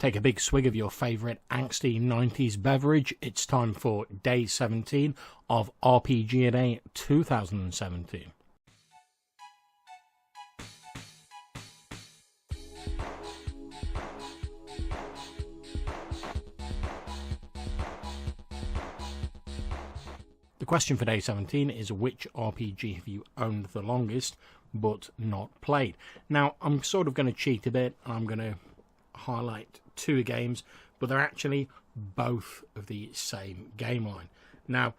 Take a big swig of your favourite angsty 90s beverage. It's time for day 17 of RPGADAY 2017. The question for day 17 is, which RPG have you owned the longest but not played? Now, I'm sort of going to cheat a bit. I'm going to highlight two games, but they're actually both of the same game line. Now,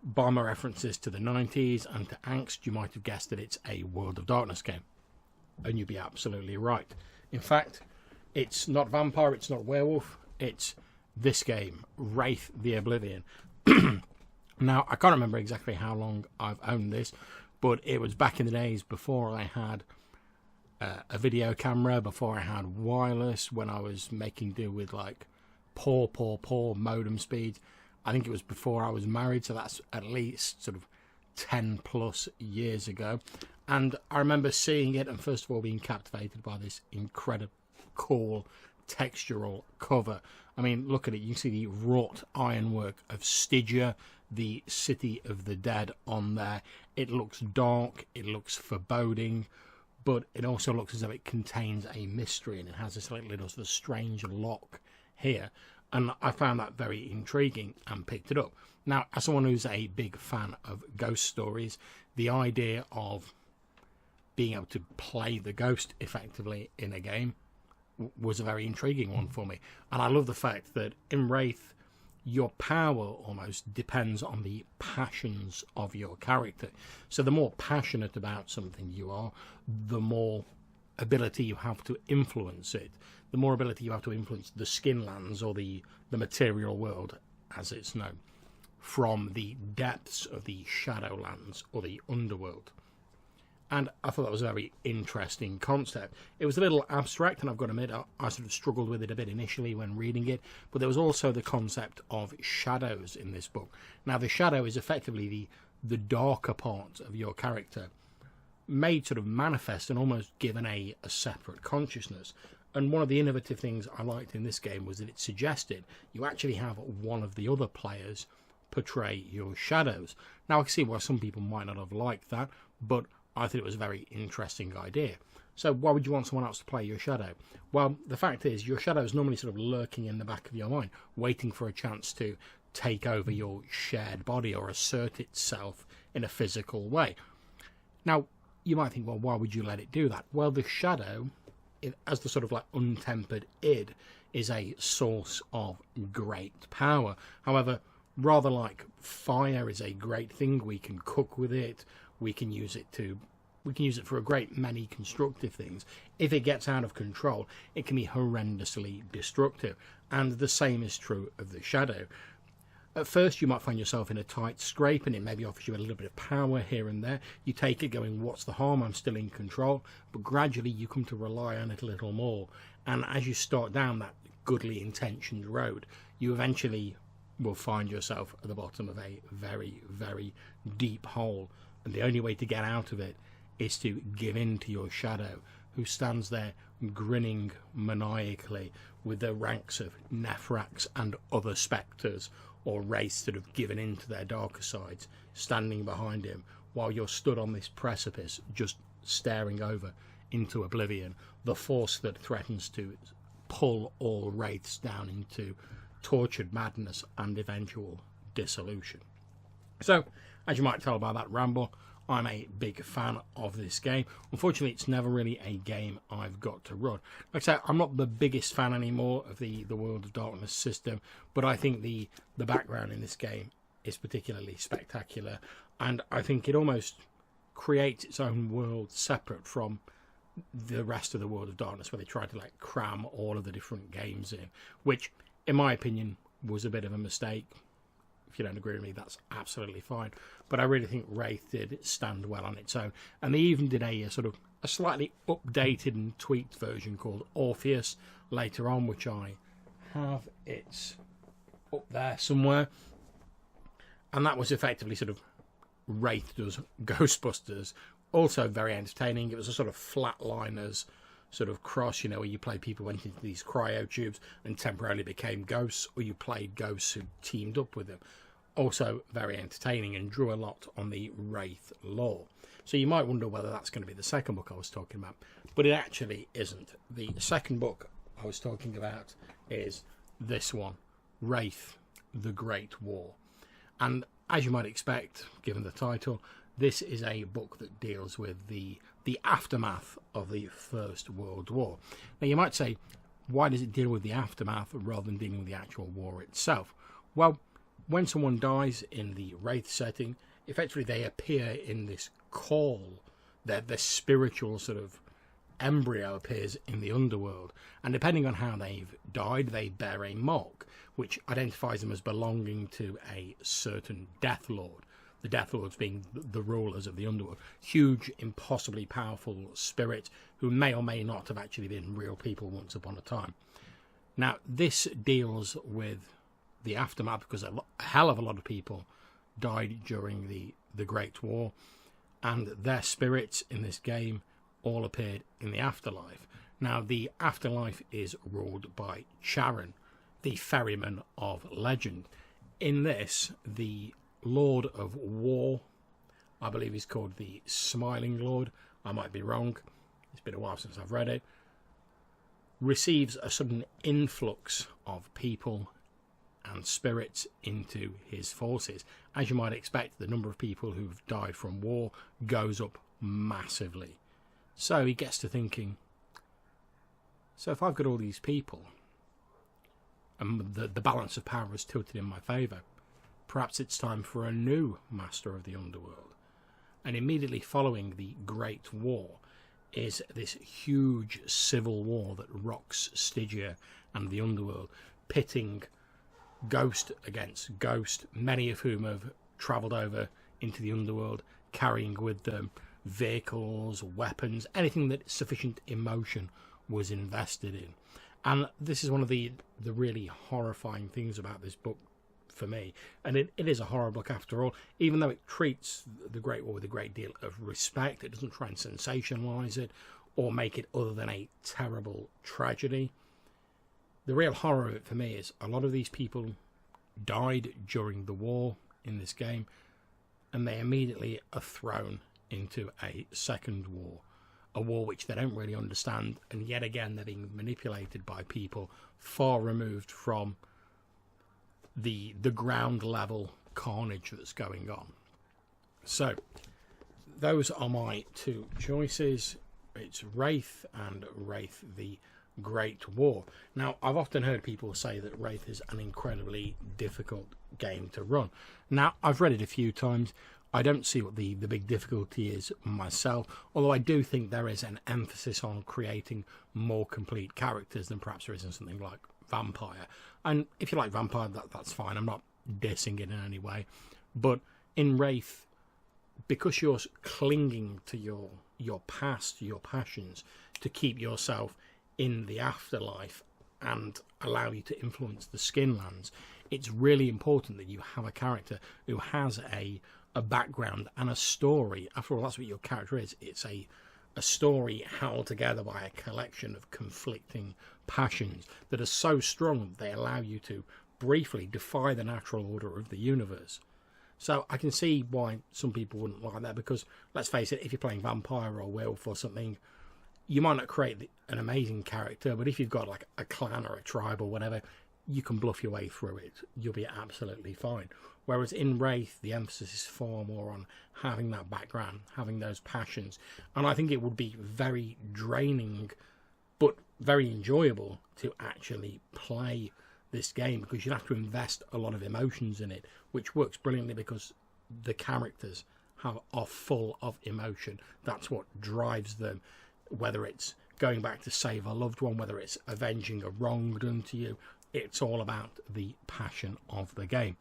by my references to the 90s and to Angst, you might have guessed that it's a World of Darkness game. And you'd be absolutely right. In fact, it's not Vampire, it's not Werewolf, it's this game, Rafe the Oblivion. Now, I can't remember exactly how long I've owned this, but it was back in the days before I had a video camera, before I had wireless, when I was making do with like poor modem speed. I think it was before I was married, so that's at least sort of 10 plus years ago. And I remember seeing it and first of all being captivated by this incredible cool textural cover. I mean, look at it. You can see the wrought ironwork of Stygia, the City of the Dead on there. It looks dark, it looks foreboding, but it also looks as though it contains a mystery, and it has this like little sort of strange lock here. And I found that very intriguing and picked it up. Now, as someone who's a big fan of ghost stories, the idea of being able to play the ghost effectively in a game was a very intriguing one for me. And I love the fact that in Wraith, your power almost depends on the passions of your character. So the more passionate about something you are, the more ability you have to influence it. The more ability you have to influence the Skinlands, or the material world as it's known, from the depths of the Shadowlands or the underworld. And I thought that was a very interesting concept. It was a little abstract, and I've got to admit, I sort of struggled with it a bit initially when reading it. But there was also the concept of shadows in this book. Now, the shadow is effectively the darker part of your character, made sort of manifest and almost given a separate consciousness. And one of the innovative things I liked in this game was that it suggested you actually have one of the other players portray your shadows. Now, I can see why some people might not have liked that, but I thought it was a very interesting idea. So why would you want someone else to play your shadow? Well, the fact is, your shadow is normally sort of lurking in the back of your mind, waiting for a chance to take over your shared body or assert itself in a physical way. Now, you might think, well, why would you let it do that? Well, the shadow, as the sort of like untempered id, is a source of great power. However, rather like fire is a great thing, we can cook with it, we can use it for a great many constructive things. If it gets out of control, it can be horrendously destructive. And the same is true of the shadow. At first, you might find yourself in a tight scrape, and it maybe offers you a little bit of power here and there. You take it going, what's the harm? I'm still in control. But gradually, you come to rely on it a little more. And as you start down that goodly intentioned road, you eventually will find yourself at the bottom of a very, very deep hole. And the only way to get out of it is to give in to your shadow, who stands there grinning maniacally with the ranks of Nephrax and other spectres or wraiths that have given in to their darker sides, standing behind him, while you're stood on this precipice, just staring over into oblivion, the force that threatens to pull all wraiths down into tortured madness and eventual dissolution. So, as you might tell by that ramble, I'm a big fan of this game. Unfortunately, it's never really a game I've got to run. Like I say, I'm not the biggest fan anymore of the World of Darkness system, but I think the background in this game is particularly spectacular, and I think it almost creates its own world separate from the rest of the World of Darkness, where they try to like cram all of the different games in, which, in my opinion, was a bit of a mistake. If you don't agree with me, that's absolutely fine. But I really think Wraith did stand well on its own. And they even did a sort of a slightly updated and tweaked version called Orpheus later on, which I have. It's up there somewhere. And that was effectively sort of Wraith does Ghostbusters. Also very entertaining. It was a sort of flatliners sort of cross, you know, where you play people went into these cryo tubes and temporarily became ghosts, or you played ghosts who teamed up with them. Also very entertaining and drew a lot on the Wraith lore. So you might wonder whether that's going to be the second book I was talking about, but it actually isn't. The second book I was talking about is this one, Rafe the Great War. And as you might expect, given the title, this is a book that deals with the aftermath of the First World War. Now you might say, why does it deal with the aftermath rather than dealing with the actual war itself? Well, when someone dies in the Wraith setting, effectively they appear in this call. Their spiritual sort of embryo appears in the underworld, and depending on how they've died, they bear a mark which identifies them as belonging to a certain Death Lord. The Death Lords being the rulers of the underworld, huge, impossibly powerful spirits who may or may not have actually been real people once upon a time. Now, this deals with the aftermath because a hell of a lot of people died during the Great War, and their spirits in this game all appeared in the afterlife. Now, the afterlife is ruled by Charon, the ferryman of legend. In this, the Lord of War, I believe he's called the Smiling Lord, I might be wrong, it's been a while since I've read it, receives a sudden influx of people and spirits into his forces. As you might expect, the number of people who've died from war goes up massively. So he gets to thinking, so if I've got all these people and the balance of power is tilted in my favour, perhaps it's time for a new master of the underworld. And immediately following the Great War is this huge civil war that rocks Stygia and the underworld, pitting ghost against ghost, many of whom have travelled over into the underworld, carrying with them vehicles, weapons, anything that sufficient emotion was invested in. And this is one of the really horrifying things about this book for me. And it is a horror book after all, even though it treats the Great War with a great deal of respect. It doesn't try and sensationalise it or make it other than a terrible tragedy. The real horror of it for me is a lot of these people died during the war in this game, and they immediately are thrown into a second war, a war which they don't really understand, and yet again they're being manipulated by people far removed from the ground level carnage that's going on. So those are my two choices. It's Wraith and Wraith the Great War. Now, I've often heard people say that Wraith is an incredibly difficult game to run. Now, I've read it a few times. I don't see what the big difficulty is myself, although I do think there is an emphasis on creating more complete characters than perhaps there is in something like Vampire. And if you like Vampire, that's fine. I'm not dissing it in any way. But in Wraith, because you're clinging to your past, your passions, to keep yourself in the afterlife and allow you to influence the Skinlands, it's really important that you have a character who has a background and a story. After all, that's what your character is. It's a story held together by a collection of conflicting passions that are so strong that they allow you to briefly defy the natural order of the universe. So I can see why some people wouldn't like that, because let's face it, if you're playing Vampire or Werewolf or something, you might not create an amazing character, but if you've got like a clan or a tribe or whatever, you can bluff your way through it. You'll be absolutely fine. Whereas in Wraith, the emphasis is far more on having that background, having those passions. And I think it would be very draining, but very enjoyable to actually play this game, because you'd have to invest a lot of emotions in it, which works brilliantly because the characters are full of emotion. That's what drives them, whether it's going back to save a loved one, whether it's avenging a wrong done to you. It's all about the passion of the game.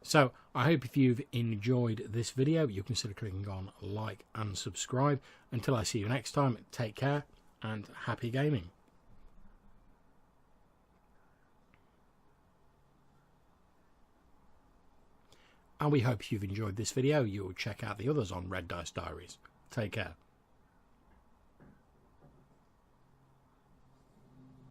So I hope if you've enjoyed this video, you consider clicking on like and subscribe. Until I see you next time, take care and happy gaming. And we hope you've enjoyed this video. You'll check out the others on Red Dice Diaries. Take care.